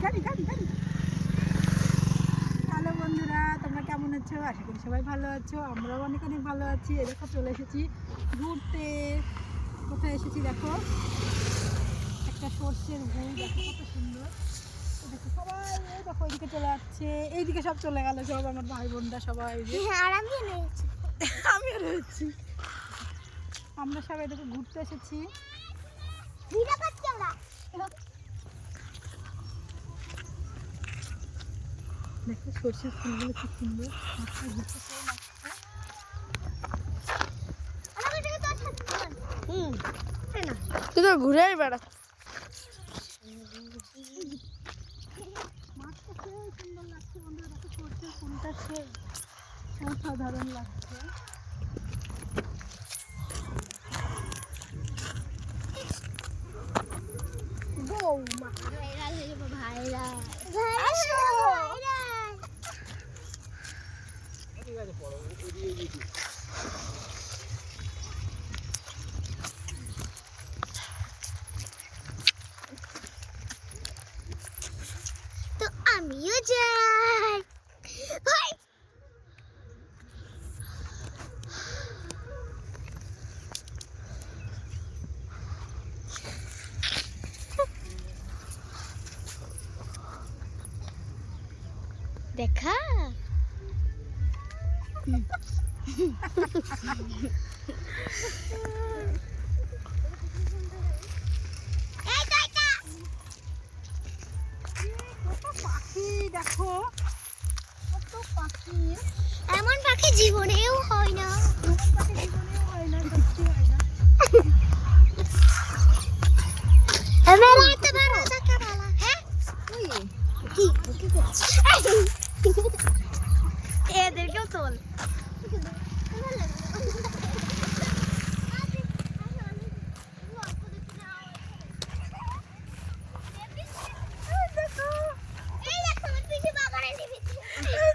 গাড়ি গাড়ি গাড়ি। হ্যালো বন্ধুরা, তোমরা কেমন আছো? আশা করি সবাই ভালো আছো, আমরাও অনেক অনেক ভালো আছি। দেখো চলে এসেছি ঘুরতে। কোথায় এসেছি দেখো, একটা সর্ষের ভুঁই, দেখো কত সুন্দর। দেখো সবাই, এই দেখো এইদিকে চলে যাচ্ছে, এইদিকে সব চলে গেল, সব আমার ভাই বোনরা সবাই। আর আমিও রয়েছি। আমরা সবাই দেখো ঘুরতে এসেছি। দেখো সর্ষের ফুলগুলো কি সুন্দর, মাথায় ঘুরতে চাই লাগছে। তুই তো ঘুরে বেড়াচ্ছিস। মাছটা সেই সুন্দর লাগছে বন্ধুরা, দেখো সর্ষের ফুলটা সেই অসাধারণ লাগছে। তো আমিও যাই। দেখা দেখো কত পাখি, এমন পাখি জীবনেও হয় না। পাখি জীবনেও হয় না, সত্যি হয় না। এদেরকেও তোল।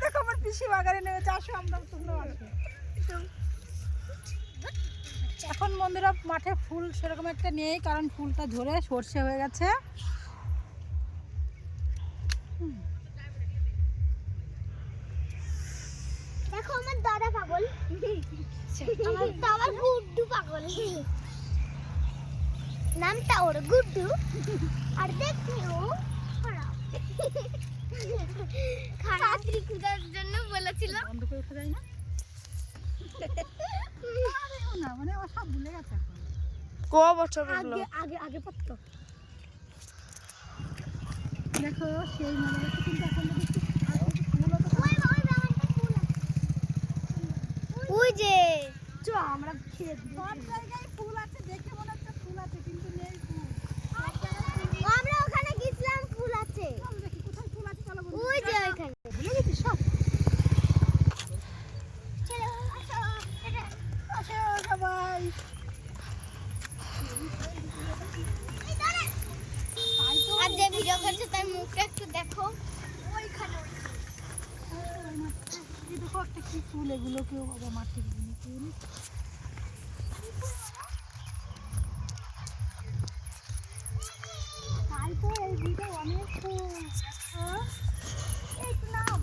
দেখো আমার পিসি বাগানে নেমেছে, আসো আমরা, তোমরাও আসো। এখন বন্ধুরা মাঠে ফুল সেরকম একটা নেই, কারণ ফুলটা ঝরে সর্ষে হয়ে গেছে। দেখো আমার দাদা পাগল, আমার গুড্ডু পাগল। নামটা ওর গুড্ডু, আর দেখতে ও খারাপ। খারাপ ত্রিকুটার জন্য বলেছিল বন্ধ করে উঠে যায় না, না মানে ও সব ভুলে গেছে এখন। ক বছর আগে আগে আগে পড়তো। দেখো সেই মনে হচ্ছে, কিন্তু এখন ওই যে চ আমরা খেয়ে দিই। সব জায়গায় ফুল আছে, দেখে মনে হচ্ছে ফুল আছে, কিন্তু নেই ফুল। আমরা ওখানে গেছিলাম, ফুল আছে। চলো দেখি কোথায় ফুল আছে, চলো বন্ধু। ওই যে ওখানে ভুলে গেছিস সব। চলো আসো, আসো সবাই। আর যে ভিডিও করছে তার মুখটা একটু দেখো। ওইখানে এই দেখো একটা কি ফুল, এগুলো কেউ বাবা মাটি দিয়ে ফুল। তাই তো এই দিকে অনেক ফুল। দেখো এই তো নাম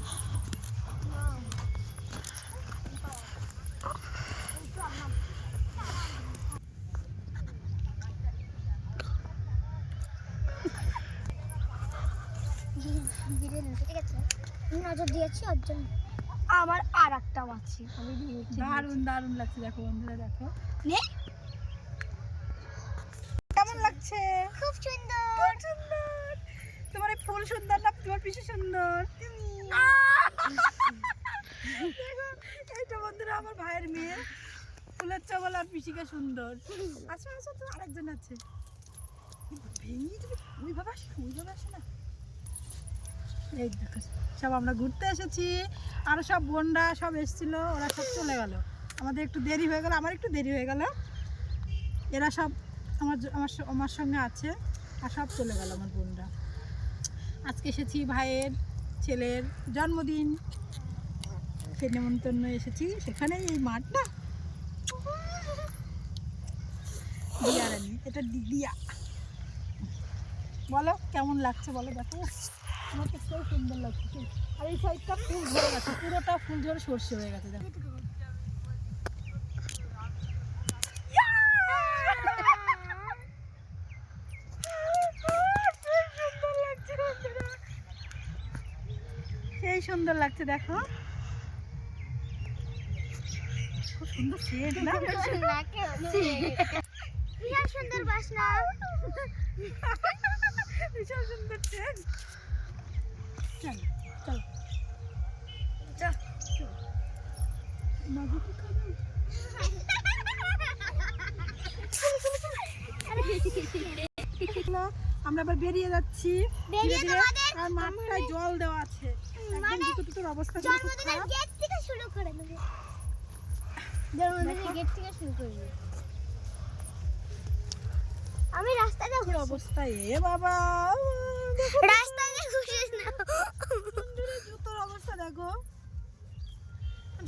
নজর দিয়েছি ওর জন্য। আমার আর একটাও আছে, আমি দিয়েছি। দারুণ দারুণ লাগছে, দেখো বন্ধুরা দেখো নে কেমন লাগছে। খুব সুন্দর। খুব সুন্দর। তোমার এই ফুল সুন্দর না তোমার পিছু সুন্দর? দেখো এইটা বন্ধুরা আমার ভাইয়ের মেয়ে, ফুলের চাবল আর পিসিকে সুন্দর। আচ্ছা আচ্ছা, তো আরেকজন আছে, ভেঙে তুমি ওইভাবে আসো, ওইভাবে আসো না। এই দেখো সব আমরা ঘুরতে এসেছি, আরো সব বোনরা সব এসেছিল, ওরা সব চলে গেল। আমাদের একটু দেরি হয়ে গেল, আমার একটু দেরি হয়ে গেল। এরা সব আমার আমার আমার সঙ্গে আছে, আর সব চলে গেল আমার বোনরা। আজকে এসেছি ভাইয়ের ছেলের জন্মদিন, সেই নেমন্তন্ন এসেছি, সেখানে এই মাঠটা দিয়া রানী, এটা দিয়া। বলো কেমন লাগছে বলো, দেখো আমার তো সেই সুন্দর লাগছে। আর এই সাইডটা ফুল ধরে গেছে, পুরোটা ফুল ধরে সর্ষে হয়ে গেছে দেখো। সেই সুন্দর লাগছে দেখো, খুব সুন্দর শেড না? বিশাল সুন্দর বাসনা, বিশাল সুন্দর শেড। চলো চলো চলো, মাগু কি খাবে? আমরা আবার বেরিয়ে যাচ্ছি ধীরে ধীরে, আর মাঠটায় জল দেওয়া আছে, একদম জুতোর অবস্থা খুব খারাপ। গেট থেকে শুরু করে দেবো, জন্মদিনের গেট থেকে শুরু করবো। আমি রাস্তাতে কি অবস্থা এ বাবা, রাস্তাতে ঘুষিস না, জুতোর অবস্থা দেখো।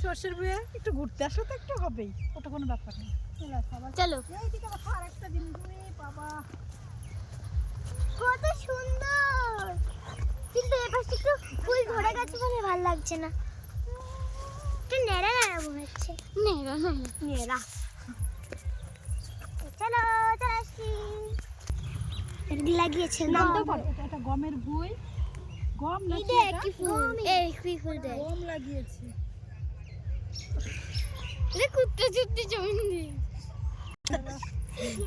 সর্ষের বয়ে একটু ঘুরতে আসো তো, একটু হবেই, ওটা কোনো ব্যাপার নেই। চলো আবার চলো। এইদিকে দেখো আরেকটা জিনিস, ওরে বাবা কত সুন্দর, কিন্তু এপাশে একটু ফুল ধরে গেছে বলে ভালো লাগছে না, একটু নেড়া নেড়া মনে হচ্ছে। নেড়া নেড়া, চলো চলে আসছি। লাগিয়েছে নাম তো পড়ো, এটা গমের বই, গম না এই দেখ কি ফুল, এই কি ফুল দেখ, গম লাগিয়েছি। এই কুত্তা ছুটতে জমিনে,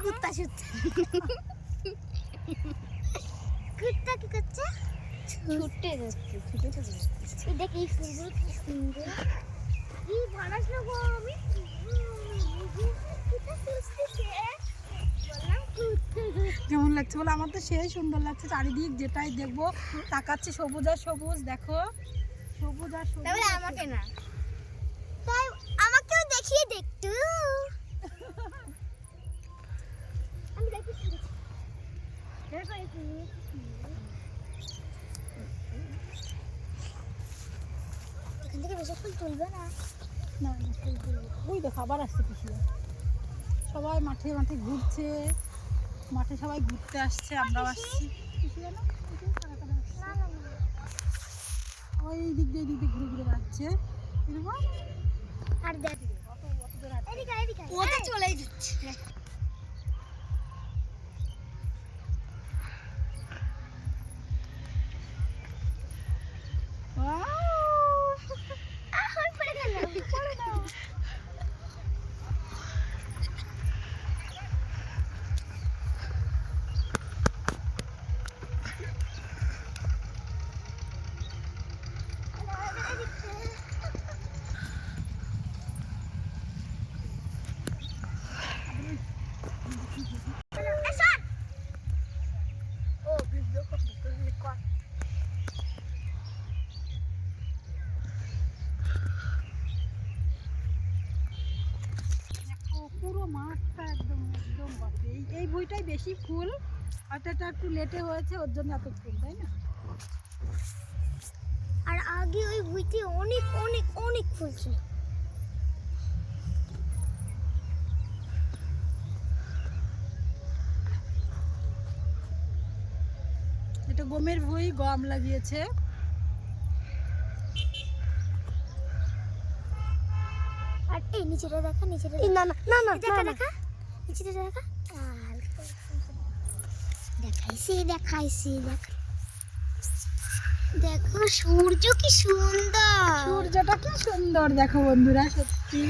কুত্তা ছুটতে, কুত্তা কি করছে? ছুটতে যাচ্ছে, ছুটে যাচ্ছে। এই দেখ এই ফুলগুলো কি সুন্দর, এই বানাস না গো, আমি কুত্তা ছুটতেছে, বললাম কুত্তা। কেমন লাগছে বলো? আমার তো সেই সুন্দর লাগছে, চারিদিক যেটাই দেখবো তাকাচ্ছে সবুজ আর সবুজ, দেখো সবুজ আর সবুজ। তাহলে আমাকে না, তাই আমাকেও দেখিয়ে দেখতু। আমি দেখি এখান থেকে বেশি ফুল তুলবে না। না না, ফুল তুলবো। ওই দেখো আবার আসছে পিছিয়ে, সবাই মাঠে মাঠে ঘুরছে, মাঠে সবাই ঘুরতে আসছে, আমরাও আসছি। পিছিয়ে না, পিছিয়ে কারা কারা আসছে? না না না, ওই দিক দিয়ে ঘুরে ঘুরে বেড়াচ্ছে এরকম। আর দেখ অত দূর হাঁটছে। এদিকে এদিকে, ও তো চলেই যাচ্ছে। আর পড়ে গেল, পড়ে নাও। পুরো মাঠটা একদম একদম বাপরে, এই বইটাই বেশি ফুল, আর এটা একটু লেটে হয়েছে, ওর জন্য এত ফুল, তাই না? আর আগে ওই বইতে অনেক অনেক অনেক ফুল ছিল। এটা গমের বই, গম লাগিয়েছে। আর এই নিচেটা দেখা, নিচেটা না না না না দেখা দেখা, নিচেটা দেখা, দেখাইছি দেখাইছি দেখা, দেখো সূর্য কি সুন্দর, সূর্যটা কি সুন্দর দেখো বন্ধুরা, সত্যি।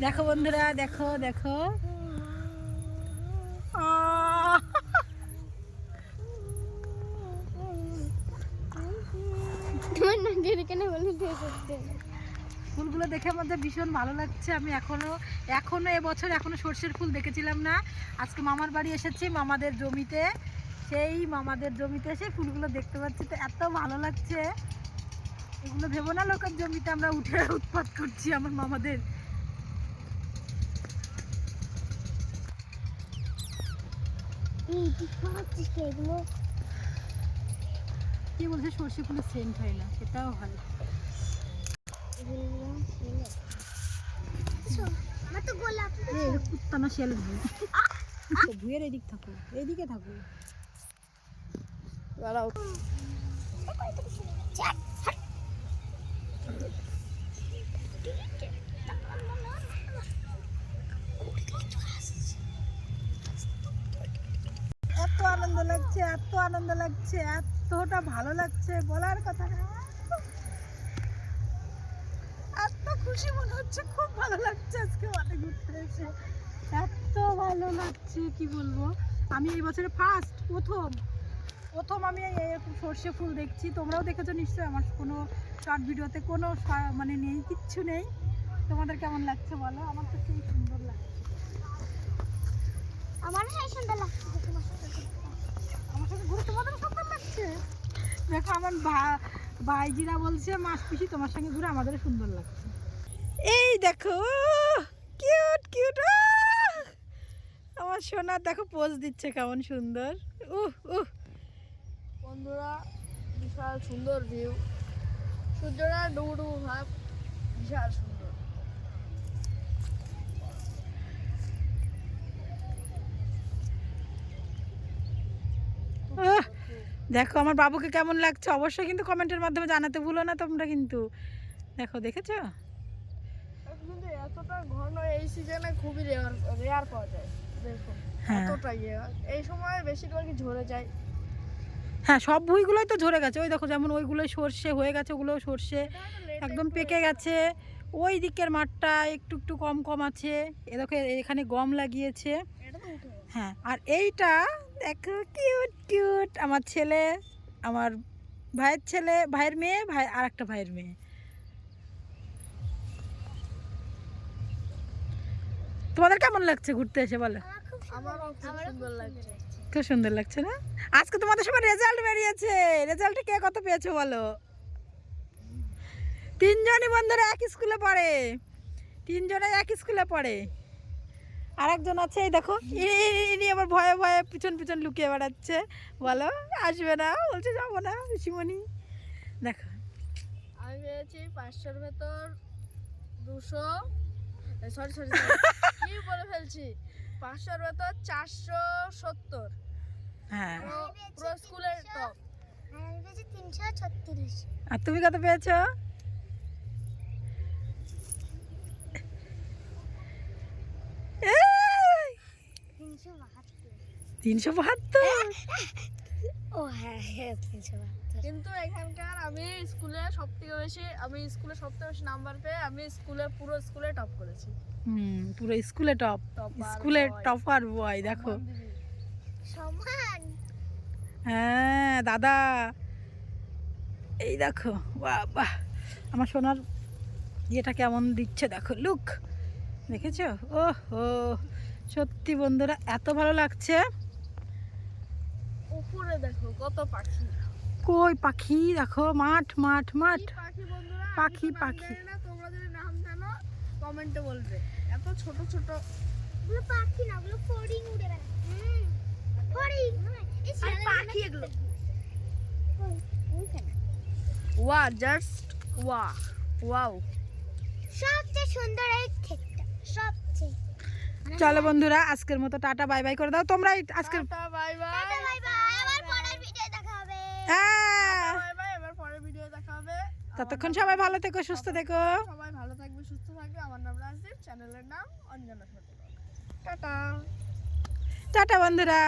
দেখো বন্ধুরা, দেখো দেখো, তোমার নাকের এখানে হলুদ হয়ে যাচ্ছে। ফুলগুলো দেখে আমাদের ভীষণ ভালো লাগছে। আমি এখনো এবছর এখনো সর্ষের ফুল দেখেছিলাম না। আজকে মামার বাড়ি এসেছি, মামাদের জমিতে, সেই মামাদের জমিতে এসে ফুলগুলো দেখতে পাচ্ছি, তো এত ভালো লাগছে। এগুলো ভেবো না লোকের জমিতে আমরা উঠে উৎপাত করছি আমার মামাদের। এই কি খাচ্ছিস এগুলো? কি বলছে সর্ষে ফুলের সেন্ট হয় না, সেটাও হয়। আমার তো গোলাপ কুত্তা না শিয়ালের ভুঁই ভুঁয়ের এদিক থাকো, এইদিকে থাকো। দাঁড়াও, এত আনন্দ লাগছে, এত আনন্দ লাগছে, এতটা ভালো লাগছে বলার কথা না। এত খুশি মনে হচ্ছে, খুব ভালো লাগছে আজকে মানে ঘুরতে এসে, এত ভালো লাগছে কি বলবো। আমি এই বছরে প্রথম আমি এরকম সর্ষে ফুল দেখছি। তোমরাও দেখেছো নিশ্চয়ই, আমার কোনো শর্ট ভিডিওতে কোনো মানে নেই, কিচ্ছু নেই। তোমাদের কেমন লাগছে বলো? আমার তো সেই সুন্দর লাগছে। আমারও সেই সুন্দর লাগছে তোমার সাথে আমার সাথে ঘুরে তোমাদের সুন্দর লাগছে। দেখো আমার ভাইজিরা বলছে মাস পিসি তোমার সঙ্গে ঘুরে আমাদের সুন্দর লাগছে। এই দেখো কিউট কিউট আমার সোনা, দেখো পোজ দিচ্ছে কেমন সুন্দর। বন্ধুরা বিশাল সুন্দর ভিউ, সূর্যটা ডুবু ভাব, বিশাল সুন্দর। দেখো আমার বাবুকে কেমন লাগছে অবশ্যই কিন্তু কমেন্টের মাধ্যমে জানাতে ভুলো না তোমরা কিন্তু। দেখো, দেখেছো? কিন্তু এতটা ঘন এই সিজনে খুবই রেয়ার পাওয়া যায়। দেখুন হ্যাঁ। এতটা এই সময় বেশিরভাগই ঝরে যায়। হ্যাঁ, সব ভুঁইগুলোই তো ঝরে গেছে। ওই দেখো, যেমন ওইগুলোই সর্ষে হয়ে গেছে, ওগুলোও সর্ষে একদম পেকে গেছে। ওই দিকের মাঠটা একটু একটু কম কম আছে। এ দেখো এখানে গম লাগিয়েছে। এটা তো উঠে গেছে। হ্যাঁ, আর এইটা দেখো কিউট কিউট আমার ছেলে, আমার ভাইয়ের ছেলে, ভাইয়ের মেয়ে, ভাই আর একটা ভাইয়ের মেয়ে। তোমাদের কেমন লাগছে ঘুরতে এসে বলো? আমারও খুব সুন্দর লাগছে। খুব সুন্দর লাগছে না? আজকে তোমাদের সবার রেজাল্ট বেরিয়েছে। রেজাল্টে কে কত পেয়েছো বলো? তিনজনই বন্ধুরা এক স্কুলে পড়ে, তিনজনে এক স্কুলে পড়ে। আর একজন আছে, এই দেখো ইনি আবার ভয়ে ভয়ে পিছন পিছন লুকিয়ে বেড়াচ্ছে। বলো আসবে না, বলছে যাবো না পিসিমণি। দেখো আমি পেয়েছি 500-র ভেতর 200, সরি কি বলে ফেলছি, 500-র ভেতর 470। হ্যাঁ, পুরো স্কুলের টপ। আমি পেয়েছি 336। আর তুমি কত পেয়েছো? 372। ও হ্যাঁ হ্যাঁ 372। কিন্তু এখানকার আমি স্কুলে সবথেকে বেশি নাম্বার পেয়ে আমি পুরো স্কুলে টপ করেছি। পুরো স্কুলে টপ, Topper স্কুলের boy। টপার বয়। দেখো, সমান। হ্যাঁ দাদা, এই দেখো বাহ বাহ, আমার সোনার ইয়েটা কেমন দিচ্ছে দেখো, লুক দেখেছো? ওহো, সত্যি বন্ধুরা এত ভালো লাগছে। উপরে দেখো কত পাখি। কই পাখি? দেখো মাঠ মাঠ মাঠ, কি পাখি বন্ধুরা, পাখি, আমি তো নাম পাখি। জানি না, তোমরা যদি নাম জানো কমেন্টে বলবে। এত ছোট ছোট ওগুলো পাখি না, ওগুলো ফড়িং উড়ে বেড়ায়। ফড়িং এই পাখি এগুলো। ওয়া, জাস্ট ওয়াও। সবচেয়ে সুন্দর এই ক্ষেতটা, সবচেয়ে। চলো বন্ধুরা আজকের মতো টাটা বাই বাই করে দাও তোমরা। আজকের bye bye. Tata bye bye, আবার পরের ভিডিও দেখা হবে। হ্যাঁ, বাই বাই, এবার পরের ভিডিও দেখা হবে। ততক্ষণ সবাই ভালো থেকো, সুস্থ থেকো। সবাই ভালো থাকবে, সুস্থ থাকবে। আমার নাম রাজদীপ, চ্যানেলের নাম অঞ্জনা ছোট। টাটা। টাটা বন্ধুরা।